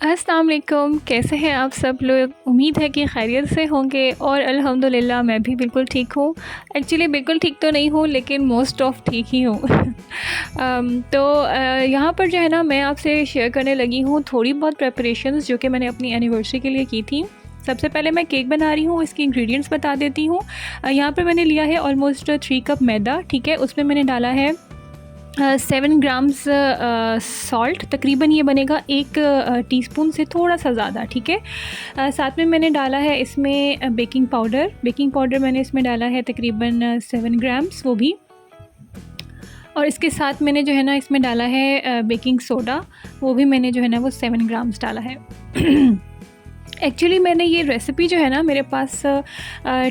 अस्सलाम वालेकुम, कैसे हैं आप सब लोग? उम्मीद है कि खैरियत से होंगे और अल्हम्दुलिल्लाह मैं भी बिल्कुल ठीक हूँ। एक्चुअली बिल्कुल ठीक तो नहीं हूँ लेकिन मोस्ट ऑफ़ ठीक ही हूँ। यहाँ पर जो है ना मैं आपसे शेयर करने लगी हूँ थोड़ी बहुत प्रिपरेशंस जो कि मैंने अपनी एनिवर्सरी के लिए की थी। सबसे पहले मैं केक बना रही हूँ, इसके इंग्रेडिएंट्स बता देती हूँ। यहाँ पर मैंने लिया है ऑलमोस्ट 3 कप मैदा, ठीक है? उसमें मैंने डाला है 7 ग्राम्स सॉल्ट, तकरीबन ये बनेगा 1 टीस्पून से थोड़ा सा ज़्यादा, ठीक है। साथ में मैंने डाला है इसमें बेकिंग पाउडर मैंने इसमें डाला है तकरीबन 7 ग्राम्स वो भी। और इसके साथ मैंने जो है ना इसमें डाला है बेकिंग सोडा, वो भी मैंने जो है ना वो 7 ग्राम्स डाला है। एक्चुअली मैंने ये रेसिपी जो है ना मेरे पास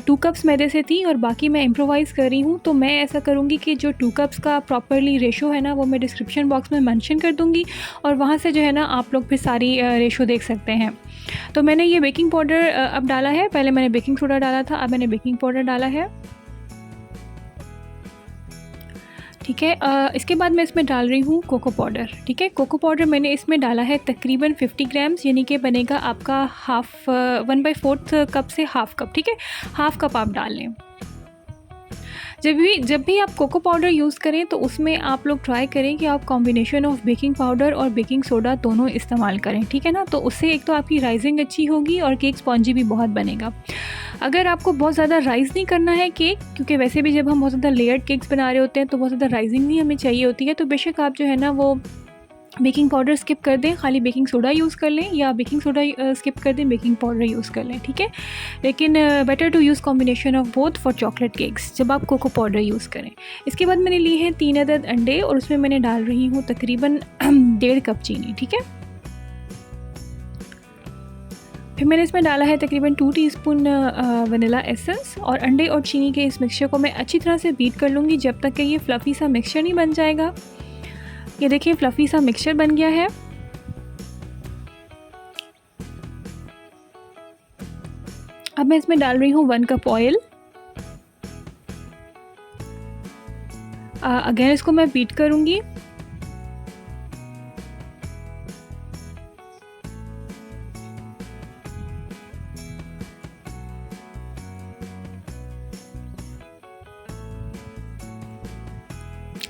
2 कप्स मैदे से थी और बाकी मैं इम्प्रोवाइज़ कर रही हूँ। तो मैं ऐसा करूँगी कि जो 2 कप्स का प्रॉपरली रेशो है ना वो मैं डिस्क्रिप्शन बॉक्स में मेंशन कर दूँगी और वहाँ से जो है ना आप लोग फिर सारी रेशो देख सकते हैं। तो मैंने ये बेकिंग पाउडर अब डाला है, पहले मैंने बेकिंग सोडा डाला था, अब मैंने बेकिंग पाउडर डाला है, ठीक है। इसके बाद मैं इसमें डाल रही हूँ कोको पाउडर, ठीक है। कोको पाउडर मैंने इसमें डाला है तकरीबन 50 ग्राम्स, यानी कि बनेगा आपका 1/4 कप से हाफ़ कप, ठीक है। हाफ़ कप आप डाल लें। जब भी आप कोको पाउडर यूज़ करें तो उसमें आप लोग ट्राई करें कि आप कॉम्बिनेशन ऑफ बेकिंग पाउडर और बेकिंग सोडा दोनों इस्तेमाल करें, ठीक है ना। तो उससे एक तो आपकी राइजिंग अच्छी होगी और केक स्पॉन्जी भी बहुत बनेगा। अगर आपको बहुत ज़्यादा राइज़ नहीं करना है केक, क्योंकि वैसे भी जब हम बहुत ज़्यादा लेयर्ड केक्स बना रहे होते हैं तो बहुत ज़्यादा राइजिंग नहीं हमें चाहिए होती है, तो बेशक आप जो है ना वो बेकिंग पाउडर स्किप कर दें, खाली बेकिंग सोडा यूज़ कर लें, या बेकिंग सोडा स्किप कर दें, बेकिंग पाउडर यूज़ कर लें, ठीक है। लेकिन better to use combination of both for chocolate cakes जब आप कोको पाउडर यूज़ करें। इसके बाद मैंने लिए हैं 3 अदद अंडे और उसमें मैंने डाल रही हूँ तकरीबन 1.5 कप चीनी, ठीक है। फिर मैंने इसमें डाला है तकरीबन 2 टीस्पून वनीला एसेंस और अंडे और चीनी के इस मिक्सचर को मैं अच्छी तरह से बीट कर लूँगी जब तक कि ये फ्लफ़ी सा मिक्सचर नहीं बन जाएगा। ये देखिए फ्लफ़ी सा मिक्सचर बन गया है। अब मैं इसमें डाल रही हूँ 1 कप ऑयल। अगेन इसको मैं बीट करूँगी।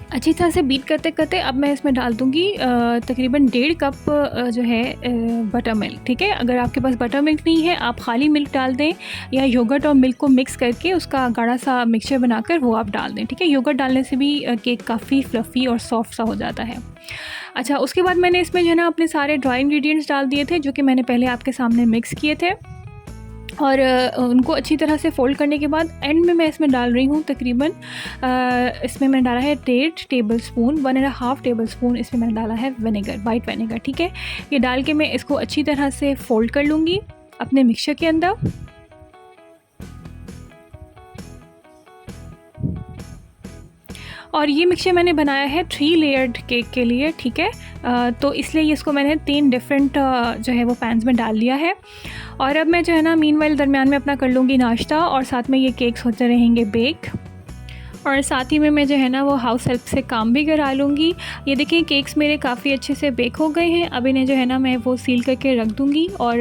अच्छी तरह से बीट करते करते अब मैं इसमें डाल दूँगी तकरीबन 1.5 कप जो है बटर मिल्क, ठीक है। अगर आपके पास बटर मिल्क नहीं है आप खाली मिल्क डाल दें या योगर्ट और मिल्क को मिक्स करके उसका गाढ़ा सा मिक्सचर बनाकर वो आप डाल दें, ठीक है। योगर्ट डालने से भी केक काफ़ी फ्लफ़ी और सॉफ्ट सा हो जाता है। अच्छा, उसके बाद मैंने इसमें जो है ना अपने सारे ड्राई इंग्रेडिएंट्स डाल दिए थे जो कि मैंने पहले आपके सामने मिक्स किए थे और उनको अच्छी तरह से फ़ोल्ड करने के बाद एंड में मैं इसमें डाल रही हूँ तकरीबन इसमें मैंने डाला है 1.5 टेबलस्पून, 1.5 टेबलस्पून इसमें मैंने डाला है विनेगर, वाइट विनेगर, ठीक है। ये डाल के मैं इसको अच्छी तरह से फ़ोल्ड कर लूँगी अपने मिक्सचर के अंदर। और ये मिक्सचर मैंने बनाया है 3 लेयर्ड केक के लिए, ठीक है। तो इसलिए इसको मैंने 3 डिफरेंट जो है वो पैन्स में डाल लिया है। और अब मैं जो है ना मीनवाइल दरमियान में अपना कर लूँगी नाश्ता और साथ में ये केक्स होते रहेंगे बेक। और साथ ही में मैं जो है ना वो हाउस हेल्प से काम भी करा लूँगी। ये देखिए केक्स मेरे काफ़ी अच्छे से बेक हो गए हैं। अब इन्हें जो है ना मैं वो सील करके रख दूँगी और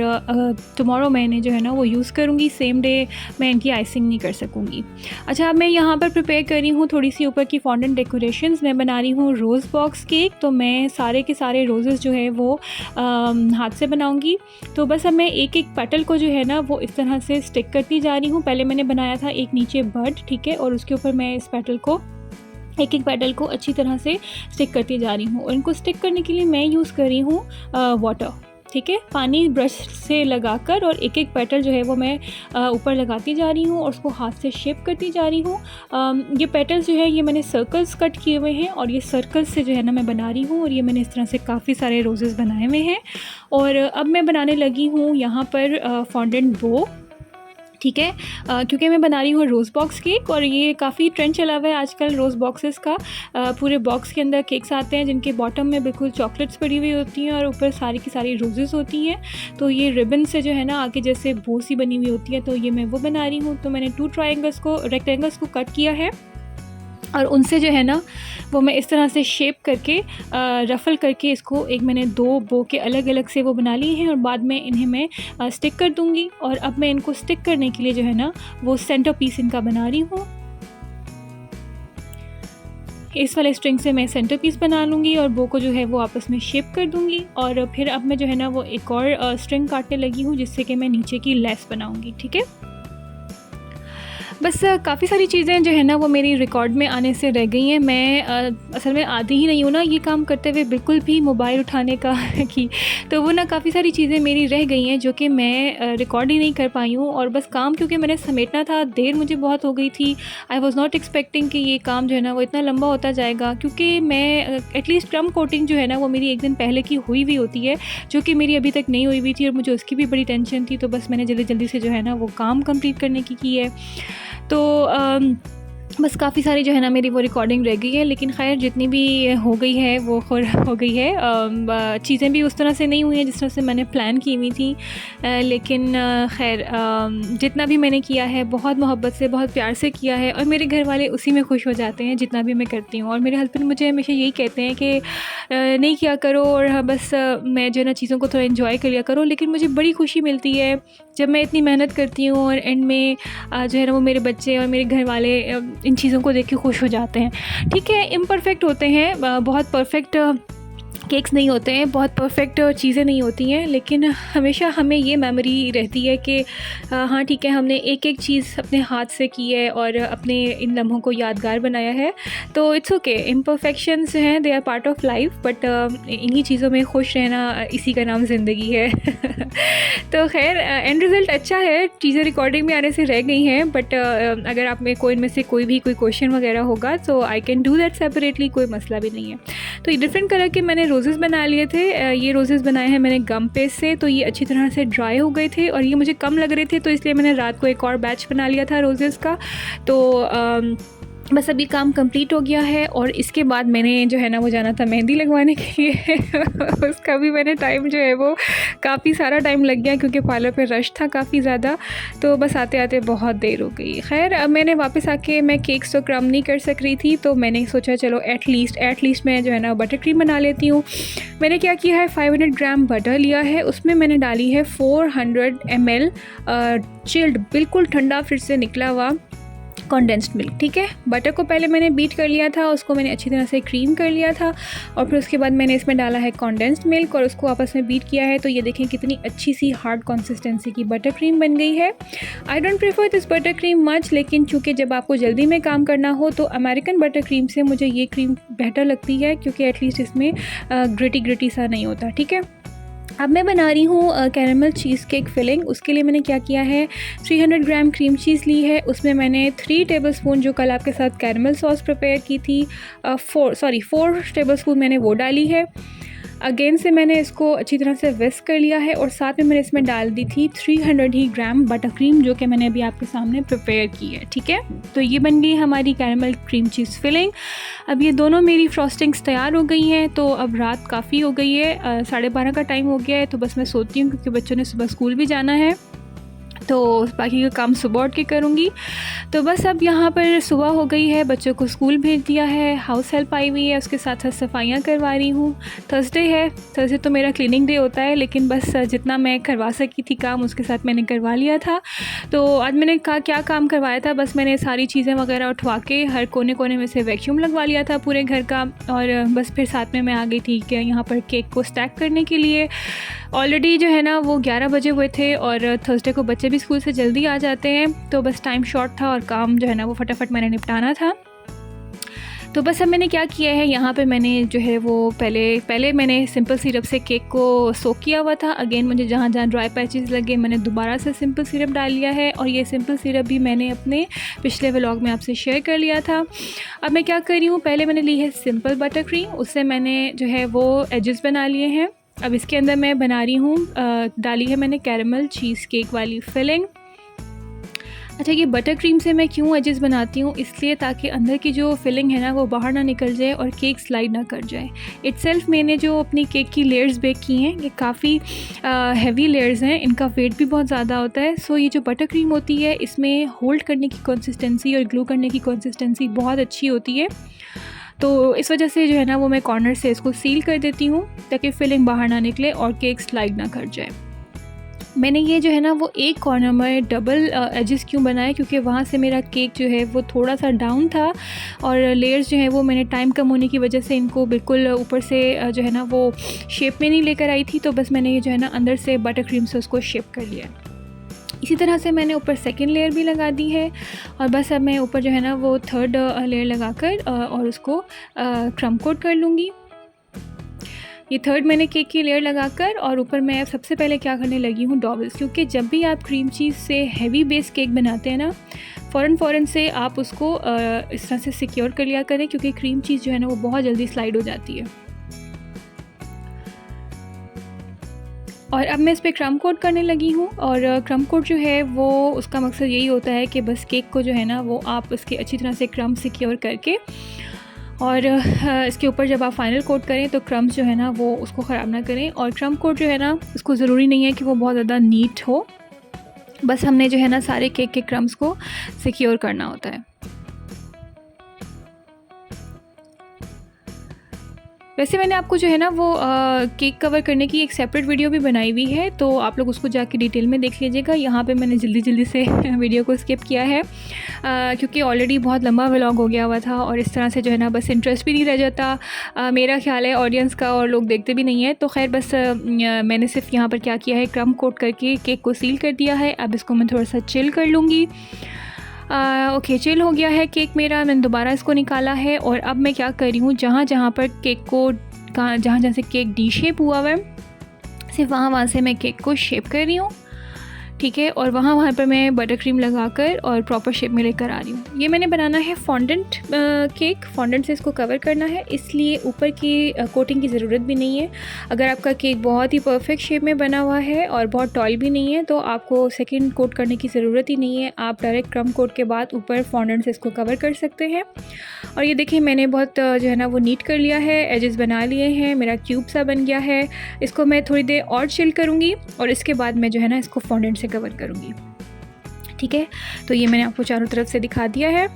टुमारो मैं इन्हें जो है ना वो यूज़ करूँगी। सेम डे मैं इनकी आइसिंग नहीं कर सकूँगी। अच्छा, अब मैं यहाँ पर प्रिपेयर कर रही हूँ थोड़ी सी ऊपर की फॉन्डेंट डेकोरेशंस। मैं बना रही हूँ रोज़ बॉक्स केक, तो मैं सारे के सारे रोज़ेस जो है वो हाथ से बनाऊँगी। तो बस अब मैं एक एक पेटल को जो है ना वो इस तरह से स्टिक करती जा रही हूँ। पहले मैंने बनाया था एक नीचे बर्ड, ठीक है, और उसके ऊपर मैं इस पेटल को एक पेटल को अच्छी तरह से स्टिक करती जा रही हूँ। और इनको स्टिक करने के लिए मैं यूज़ कर रही हूँ वाटर, ठीक है, पानी ब्रश से लगाकर और एक एक पेटल जो है वो मैं ऊपर लगाती जा रही हूँ और उसको हाथ से शेप करती जा रही हूँ। ये पेटल्स जो है ये मैंने सर्कल्स कट किए हुए हैं और ये सर्कल्स से जो है ना मैं बना रही हूँ और ये मैंने इस तरह से काफ़ी सारे रोज़ेस बनाए हुए हैं। और अब मैं बनाने लगी हूँ यहाँ पर फॉन्डेंट बो, ठीक है, क्योंकि मैं बना रही हूँ रोज़ बॉक्स केक और ये काफ़ी ट्रेंड चला हुआ है आजकल रोज़ बॉक्सेस का। पूरे बॉक्स के अंदर केक्स आते हैं जिनके बॉटम में बिल्कुल चॉकलेट्स पड़ी हुई होती हैं और ऊपर सारी की सारी रोज़ेस होती हैं। तो ये रिबन से जो है ना आगे जैसे बो सी बनी हुई होती है, तो ये मैं वो बना रही हूँ। तो मैंने 2 रेक्टेंगल्स को कट किया है और उनसे जो है ना वो मैं इस तरह से शेप करके रफ़ल करके इसको एक मैंने 2 बो के अलग-अलग से वो बना लिए हैं और बाद में इन्हें मैं स्टिक कर दूँगी। और अब मैं इनको स्टिक करने के लिए जो है ना वो सेंटर पीस इनका बना रही हूँ। इस वाले स्ट्रिंग से मैं सेंटर पीस बना लूँगी और बो को जो है वो आपस में शेप कर दूँगी। और फिर अब मैं जो है ना वो एक और स्ट्रिंग काटने लगी हूँ जिससे कि मैं नीचे की लेस बनाऊँगी, ठीक है। बस काफ़ी सारी चीज़ें जो है ना वो मेरी रिकॉर्ड में आने से रह गई हैं। मैं असल में आदी ही नहीं हूँ ना ये काम करते हुए बिल्कुल भी मोबाइल उठाने का कि तो वो ना काफ़ी सारी चीज़ें मेरी रह गई हैं जो कि मैं रिकॉर्ड ही नहीं कर पाई हूँ। और बस काम क्योंकि मैंने समेटना था, देर मुझे बहुत हो गई थी। आई वाज़ नॉट एक्सपेक्टिंग कि ये काम जो है ना वो इतना लंबा होता जाएगा, क्योंकि मैं एटलीस्ट क्रम कोटिंग जो है ना वो मेरी एक दिन पहले की हुई हुई होती है, जो कि मेरी अभी तक नहीं हुई हुई थी और मुझे उसकी भी बड़ी टेंशन थी। तो बस मैंने जल्दी-जल्दी से जो है ना वो काम कंप्लीट करने की है। तो बस काफ़ी सारी जो है ना मेरी वो रिकॉर्डिंग रह गई है, लेकिन ख़ैर जितनी भी हो गई है वो हो गई है। चीज़ें भी उस तरह से नहीं हुई हैं जिस तरह से मैंने प्लान की हुई थी, लेकिन खैर जितना भी मैंने किया है बहुत मोहब्बत से, बहुत प्यार से किया है और मेरे घर वाले उसी में खुश हो जाते हैं जितना भी मैं करती हूँ। और मेरे हस्बैंड मुझे हमेशा यही कहते हैं कि नहीं किया करो और बस मैं जो है ना चीज़ों को थोड़ा एंजॉय कर लिया करो। लेकिन मुझे बड़ी खुशी मिलती है जब मैं इतनी मेहनत करती हूँ और एंड में जो है ना वो मेरे बच्चे और मेरे घर वाले इन चीज़ों को देख के खुश हो जाते हैं। ठीक है, इम्परफेक्ट होते हैं, बहुत परफेक्ट केक्स नहीं होते हैं, बहुत परफेक्ट चीज़ें नहीं होती हैं, लेकिन हमेशा हमें ये मेमोरी रहती है कि हाँ ठीक है, हमने एक-एक चीज़ अपने हाथ से की है और अपने इन लम्हों को यादगार बनाया है। तो इट्स ओके, इम्परफेक्शंस हैं, they are part of life, but इन्हीं चीज़ों में खुश रहना, इसी का नाम ज़िंदगी है। तो खैर एंड रिज़ल्ट अच्छा है, चीज़ें रिकॉर्डिंग में आने से रह गई हैं, बट अगर आप में कोई इनमें से कोई क्वेश्चन वगैरह होगा तो I can do that separately, कोई मसला भी नहीं है। तो ये डिफरेंट कलर के मैंने रोज़ेज़ बना लिए थे। ये रोज़ेज़ बनाए हैं मैंने गम पेस्ट से, तो ये अच्छी तरह से ड्राई हो गए थे और ये मुझे कम लग रहे थे, तो इसलिए मैंने रात को एक और बैच बना लिया था रोज़ेज़ का। तो बस अभी काम कंप्लीट हो गया है और इसके बाद मैंने जो है ना वो जाना था मेहंदी लगवाने के लिए। उसका भी मैंने टाइम जो है वो काफ़ी सारा टाइम लग गया क्योंकि पार्लर पे रश था काफ़ी ज़्यादा, तो बस आते आते बहुत देर हो गई। खैर अब मैंने वापस आके मैं केक्स तो क्रम नहीं कर सक रही थी, तो मैंने सोचा चलो एटलीस्ट मैं जो है ना बटर क्रीम बना लेती हूँ। मैंने क्या किया है, 500 ग्राम बटर लिया है, उसमें मैंने डाली है 400 ml चिल्ड, बिल्कुल ठंडा फिर से निकला हुआ कॉन्डेंस्ड मिल्क। ठीक है, बटर को पहले मैंने बीट कर लिया था, उसको मैंने अच्छी तरह से क्रीम कर लिया था और फिर उसके बाद मैंने इसमें डाला है कॉन्डेंस्ड मिल्क और उसको आपस में बीट किया है। तो ये देखें कितनी अच्छी सी हार्ड कंसिस्टेंसी की बटर क्रीम बन गई है। I don't prefer this butter cream much, लेकिन चूँकि जब आपको जल्दी में काम करना हो तो अमेरिकन बटर क्रीम से मुझे ये क्रीम बेहतर लगती है, क्योंकि एटलीस्ट इसमें ग्रिटी सा नहीं होता। ठीक है, अब मैं बना रही हूँ कैरेमल चीज़ केक फिलिंग। उसके लिए मैंने क्या किया है, 300 ग्राम क्रीम चीज़ ली है, उसमें मैंने 3 टेबलस्पून जो कल आपके साथ कैरेमल सॉस प्रिपेयर की थी 4 टेबलस्पून मैंने वो डाली है। अगेन से मैंने इसको अच्छी तरह से विस्क कर लिया है और साथ में मैंने इसमें डाल दी थी 300 ही ग्राम बटर क्रीम, जो कि मैंने अभी आपके सामने प्रिपेयर की है। ठीक है, तो ये बन गई हमारी कैरेमल क्रीम चीज़ फिलिंग। अब ये दोनों मेरी फ्रॉस्टिंग्स तैयार हो गई हैं। तो अब रात काफ़ी हो गई है, 12:30 का टाइम हो गया है, तो बस मैं सोती हूँ क्योंकि बच्चों ने सुबह स्कूल भी जाना है, तो बाकी का काम सुबह उठ के करूँगी। तो बस अब यहाँ पर सुबह हो गई है, बच्चों को स्कूल भेज दिया है, हाउस हेल्प आई हुई है, उसके साथ साथ सफाइयाँ करवा रही हूँ। थर्सडे है, थर्सडे तो मेरा क्लीनिंग डे होता है, लेकिन बस जितना मैं करवा सकी थी काम उसके साथ मैंने करवा लिया था। तो आज मैंने क्या काम करवाया था, बस मैंने सारी चीज़ें वगैरह उठवा के हर कोने कोने में से वैक्यूम लगवा लिया था पूरे घर का, और बस फिर साथ में मैं आ गई थी कि यहाँ पर केक को स्टैक करने के लिए। ऑलरेडी जो है ना वो 11 बजे हुए थे और थर्सडे को बच्चे भी स्कूल से जल्दी आ जाते हैं, तो बस टाइम शॉर्ट था और काम जो है ना वो फटाफट मैंने निपटाना था। तो बस अब मैंने क्या किया है, यहाँ पे मैंने जो है वो पहले मैंने सिंपल सिरप से केक को सोक किया हुआ था। अगेन मुझे जहाँ जहाँ ड्राई पैचेस लगे मैंने दोबारा से सिंपल सिरप डाल लिया है, और ये सिंपल सिरप भी मैंने अपने पिछले व्लॉग में आपसे शेयर कर लिया था। अब मैं क्या कर रही हूँ, पहले मैंने ली है सिंपल बटर क्रीम, उससे मैंने जो है वो एजेस बना लिए हैं। अब इसके अंदर मैं बना रही हूँ, डाली है मैंने कैरेमल चीज़ केक वाली फिलिंग। अच्छा, ये बटर क्रीम से मैं क्यों एजेस बनाती हूँ, इसलिए ताकि अंदर की जो फिलिंग है ना वो बाहर ना निकल जाए और केक स्लाइड ना कर जाए। इटसेल्फ मैंने जो अपनी केक की लेयर्स बेक की हैं ये काफ़ी हैवी लेयर्स हैं, इनका वेट भी बहुत ज़्यादा होता है। सो ये जो बटर क्रीम होती है इसमें होल्ड करने की कंसिस्टेंसी और ग्लू करने की कंसिस्टेंसी बहुत अच्छी होती है। तो इस वजह से जो है ना वो मैं कॉर्नर से इसको सील कर देती हूँ ताकि फिलिंग बाहर ना निकले और केक स्लाइड ना कर जाए। मैंने ये जो है ना वो एक कॉर्नर में डबल एजेस क्यों बनाए, क्योंकि वहाँ से मेरा केक जो है वो थोड़ा सा डाउन था और लेयर्स जो है वो मैंने टाइम कम होने की वजह से इनको बिल्कुल ऊपर से जो है ना वो शेप में नहीं लेकर आई थी। तो बस मैंने ये जो है ना अंदर से बटर क्रीम से उसको शेप कर लिया। इसी तरह से मैंने ऊपर सेकंड लेयर भी लगा दी है और बस अब मैं ऊपर जो है ना वो थर्ड लेयर लगाकर और उसको क्रम कोट कर लूँगी। ये थर्ड मैंने केक की लेयर लगाकर और ऊपर मैं सबसे पहले क्या करने लगी हूँ डॉबल्स, क्योंकि जब भी आप क्रीम चीज़ से हैवी बेस केक बनाते हैं ना फ़ौरन से आप उसको इस तरह से सिक्योर कर लिया करें, क्योंकि क्रीम चीज़ जो है ना वो बहुत जल्दी स्लाइड हो जाती है। और अब मैं इस पर क्रम कोट करने लगी हूँ और क्रम कोट जो है वो उसका मकसद यही होता है कि बस केक को जो है ना वो आप इसके अच्छी तरह से क्रम सिक्योर करके और इसके ऊपर जब आप फाइनल कोट करें तो क्रम्स जो है ना वो उसको ख़राब ना करें। और क्रम कोट जो है ना उसको ज़रूरी नहीं है कि वो बहुत ज़्यादा नीट हो, बस हमने जो है ना सारे केक के क्रम्स को सिक्योर करना होता है। वैसे मैंने आपको जो है ना वो केक कवर करने की एक सेपरेट वीडियो भी बनाई हुई है, तो आप लोग उसको जाके डिटेल में देख लीजिएगा। यहाँ पे मैंने जल्दी से वीडियो को स्किप किया है क्योंकि ऑलरेडी बहुत लंबा व्लॉग हो गया हुआ था और इस तरह से जो है ना बस इंटरेस्ट भी नहीं रह जाता मेरा ख्याल है ऑडियंस का, और लोग देखते भी नहीं है। तो खैर बस मैंने सिर्फ यहाँ पर क्या किया है, क्रम कोट करके केक को सील कर दिया है। अब इसको मैं थोड़ा सा चिल कर लूँगी। ओके, चिल हो गया है केक मेरा, मैंने दोबारा इसको निकाला है और अब मैं क्या कर रही हूँ, जहाँ पर केक को जहाँ से केक डी शेप हुआ हुआ है सिर्फ वहाँ से मैं केक को शेप कर रही हूँ, ठीक है। और वहाँ पर मैं बटर क्रीम लगाकर और प्रॉपर शेप में लेकर आ रही हूँ। ये मैंने बनाना है फॉन्डेंट केक, फॉन्डेंट से इसको कवर करना है, इसलिए ऊपर की कोटिंग की ज़रूरत भी नहीं है। अगर आपका केक बहुत ही परफेक्ट शेप में बना हुआ है और बहुत टॉल भी नहीं है तो आपको सेकंड कोट करने की ज़रूरत ही नहीं है। आप डायरेक्ट क्रम कोट के बाद ऊपर फॉन्डेंट से इसको कवर कर सकते हैं। और ये देखिए मैंने बहुत जो है ना वो नीट कर लिया है, एजेस बना लिए हैं, मेरा क्यूब सा बन गया है। इसको मैं थोड़ी देर और चिल करूँगी और इसके बाद मैं जो है ना इसको फॉन्डेंट से कवर करूँगी, ठीक है। तो ये मैंने आपको चारों तरफ से दिखा दिया है।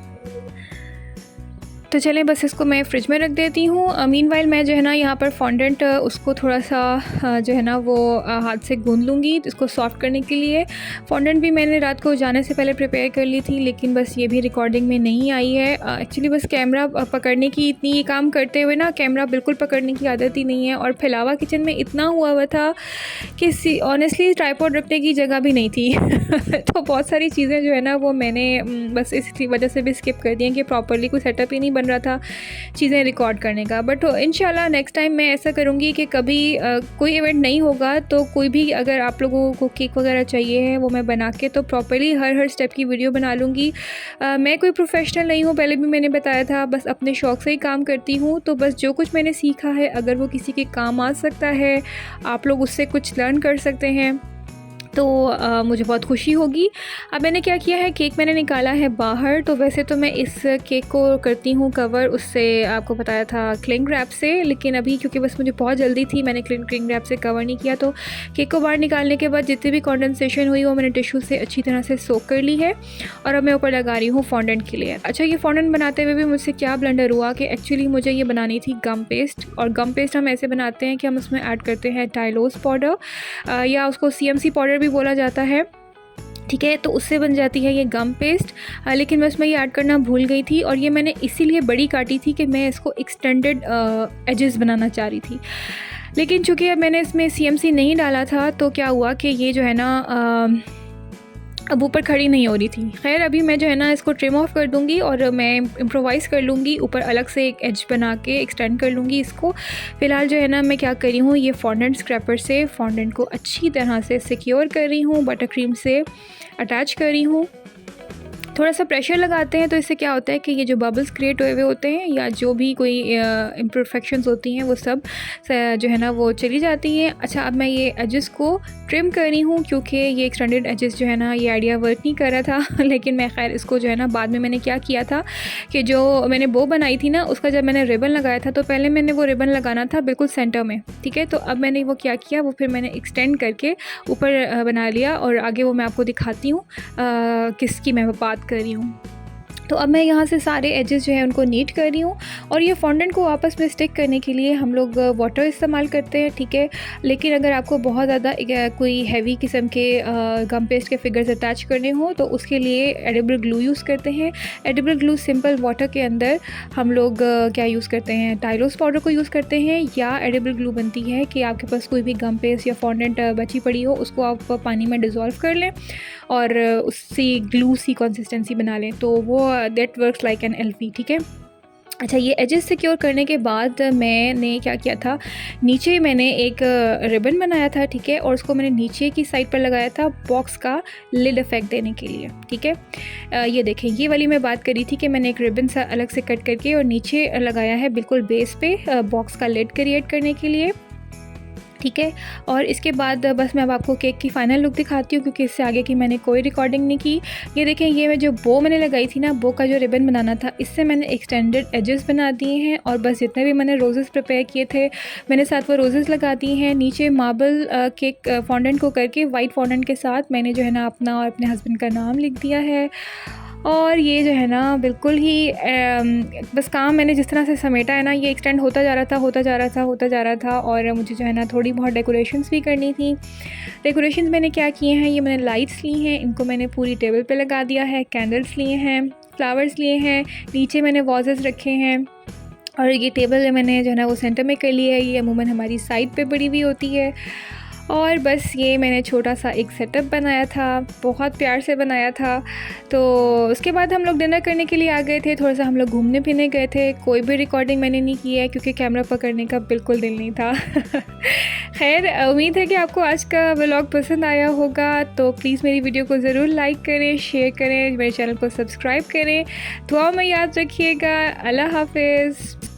तो चलें बस इसको मैं फ्रिज में रख देती हूँ। मीनवाइल मैं जो है ना यहाँ पर फॉन्डेंट उसको थोड़ा सा जो है ना वो हाथ से गूंद लूँगी इसको सॉफ्ट करने के लिए। फॉन्डेंट भी मैंने रात को जाने से पहले प्रिपेयर कर ली थी, लेकिन बस ये भी रिकॉर्डिंग में नहीं आई है। एक्चुअली बस कैमरा पकड़ने की इतनी ये काम करते हुए ना कैमरा बिल्कुल पकड़ने की आदत ही नहीं है और फैलावा किचन में इतना हुआ था कि ऑनेस्टली ट्राइपॉड रखने की जगह भी नहीं थी तो बहुत सारी चीज़ें जो है ना वो मैंने बस इस वजह से भी स्किप कर दी हैं कि प्रॉपरली कोई सेटअप ही नहीं बन रहा था चीज़ें रिकॉर्ड करने का। बट इंशाल्लाह नेक्स्ट टाइम मैं ऐसा करूँगी कि कभी कोई इवेंट नहीं होगा तो कोई भी अगर आप लोगों को केक वगैरह चाहिए है वो मैं बना के तो प्रॉपरली हर स्टेप की वीडियो बना लूँगी। मैं कोई प्रोफेशनल नहीं हूँ, पहले भी मैंने बताया था, बस अपने शौक़ से ही काम करती हूँ। तो बस जो कुछ मैंने सीखा है अगर वो किसी के काम आ सकता है, आप लोग उससे कुछ लर्न कर सकते हैं तो मुझे बहुत खुशी होगी। अब मैंने क्या किया है, केक मैंने निकाला है बाहर। तो वैसे तो मैं इस केक को करती हूँ कवर, उससे आपको बताया था क्लिंग रैप से, लेकिन अभी क्योंकि बस मुझे बहुत जल्दी थी मैंने क्लिंग रैप से कवर नहीं किया। तो केक को बाहर निकालने के बाद जितनी भी कंडेंसेशन हुई वो मैंने टिश्यू से अच्छी तरह से सोक कर ली है और अब मैं ऊपर लगा रही हूँ फॉन्डेंट की लेयर। अच्छा, ये फॉन्डेंट बनाते हुए भी मुझसे क्या ब्लंडर हुआ कि एक्चुअली मुझे ये बनानी थी गम पेस्ट, और गम पेस्ट हम ऐसे बनाते हैं कि हम उसमें ऐड करते हैं टाइलोस पाउडर या उसको CMC पाउडर भी बोला जाता है, ठीक है। तो उससे बन जाती है ये गम पेस्ट। लेकिन मैं उसमें ये ऐड करना भूल गई थी और ये मैंने इसीलिए बड़ी काटी थी कि मैं इसको एक्सटेंडेड एजेस बनाना चाह रही थी। लेकिन चूँकि अब मैंने इसमें CMC नहीं डाला था तो क्या हुआ कि ये जो है ना अब ऊपर खड़ी नहीं हो रही थी। खैर अभी मैं जो है ना इसको ट्रिम ऑफ कर दूंगी और मैं इम्प्रोवाइज़ कर लूँगी, ऊपर अलग से एक एज बना के एक्सटेंड कर लूँगी इसको। फ़िलहाल जो है ना मैं क्या कर रही हूँ, ये फॉन्डेंट स्क्रैपर से फॉन्डेंट को अच्छी तरह से सिक्योर कर रही हूँ, बटर क्रीम से अटैच कर रही हूँ थोड़ा सा प्रेशर लगाते हैं तो इससे क्या होता है कि ये जो बबल्स क्रिएट हुए हुए होते हैं या जो भी कोई इम्परफेक्शंस होती हैं वो सब जो है ना वो चली जाती हैं। अच्छा, अब मैं ये एजेस को ट्रिम कर रही हूँ क्योंकि ये एक्सटेंडेड एजेस जो है ना ये आइडिया वर्क नहीं कर रहा था लेकिन मैं खैर इसको जो है ना बाद में मैंने क्या किया था कि जो मैंने बो बनाई थी ना उसका जब मैंने रिबन लगाया था तो पहले मैंने वो रिबन लगाना था बिल्कुल सेंटर में, ठीक है। तो अब मैंने वो क्या किया, वो फिर मैंने एक्सटेंड करके ऊपर बना लिया और आगे वो मैं आपको दिखाती हूँ किसकी मैं बात कर रही हूँ। तो अब मैं यहाँ से सारे एजेस जो है उनको नीट कर रही हूँ और ये फॉन्डेंट को आपस में स्टिक करने के लिए हम लोग वाटर इस्तेमाल करते हैं, ठीक है। लेकिन अगर आपको बहुत ज़्यादा कोई हैवी किस्म के गम पेस्ट के फिगर्स अटैच करने हो तो उसके लिए एडिबल ग्लू यूज़ करते हैं। एडिबल ग्लू सिंपल वाटर के अंदर हम लोग क्या यूज़ करते हैं, टाइलोस पाउडर को यूज़ करते हैं, या एडिबल ग्लू बनती है कि आपके पास कोई भी गम पेस्ट या फॉन्डेंट बची पड़ी हो उसको आप पानी में डिज़ोल्व कर लें और उससे ग्लू सी कंसिस्टेंसी बना लें, तो वो that works like an LP, ठीक है। अच्छा, ये एजेस सिक्योर करने के बाद मैंने क्या किया था, नीचे मैंने एक रिबन बनाया था, ठीक है, और उसको मैंने नीचे की साइड पर लगाया था बॉक्स का लिड इफेक्ट देने के लिए, ठीक है। ये देखें, ये वाली मैं बात करी थी कि मैंने एक रिबन सा अलग से कट करके और नीचे लगाया है बिल्कुल बेस पे बॉक्स का लिड क्रिएट करने के लिए, ठीक है। और इसके बाद बस मैं अब आपको केक की फ़ाइनल लुक दिखाती हूँ क्योंकि इससे आगे की मैंने कोई रिकॉर्डिंग नहीं की। ये देखें, ये मैं जो बो मैंने लगाई थी ना, बो का जो रिबन बनाना था, इससे मैंने एक्सटेंडेड एजेस बना दिए हैं और बस जितने भी मैंने रोज़ेस प्रिपेयर किए थे मैंने साथ वो रोज़ेस लगा दिए हैं। नीचे मार्बल केक फॉन्डेंट को करके वाइट फॉन्डेंट के साथ मैंने जो है ना अपना और अपने हस्बैंड का नाम लिख दिया है। और ये जो है ना बिल्कुल ही बस काम मैंने जिस तरह से समेटा है ना, ये एक्सटेंड होता जा रहा था और मुझे जो है ना थोड़ी बहुत डेकोरेशंस भी करनी थी। डेकोरेशंस मैंने क्या किए हैं, ये मैंने लाइट्स ली हैं, इनको मैंने पूरी टेबल पे लगा दिया है, कैंडल्स लिए हैं, फ्लावर्स लिए हैं, नीचे मैंने वाजेस रखे हैं और ये टेबल मैंने जो है ना वो सेंटर में कर ली है। ये अमूमन हमारी साइड पे बड़ी हुई होती है। और बस ये मैंने छोटा सा एक सेटअप बनाया था, बहुत प्यार से बनाया था। तो उसके बाद हम लोग डिनर करने के लिए आ गए थे, थोड़ा सा हम लोग घूमने फिरने गए थे। कोई भी रिकॉर्डिंग मैंने नहीं की है क्योंकि कैमरा पकड़ने का बिल्कुल दिल नहीं था खैर, उम्मीद है कि आपको आज का व्लॉग पसंद आया होगा। तो प्लीज़ मेरी वीडियो को ज़रूर लाइक करें, शेयर करें, मेरे चैनल को सब्सक्राइब करें, दुआ में याद रखिएगा। अल्लाह हाफिज़।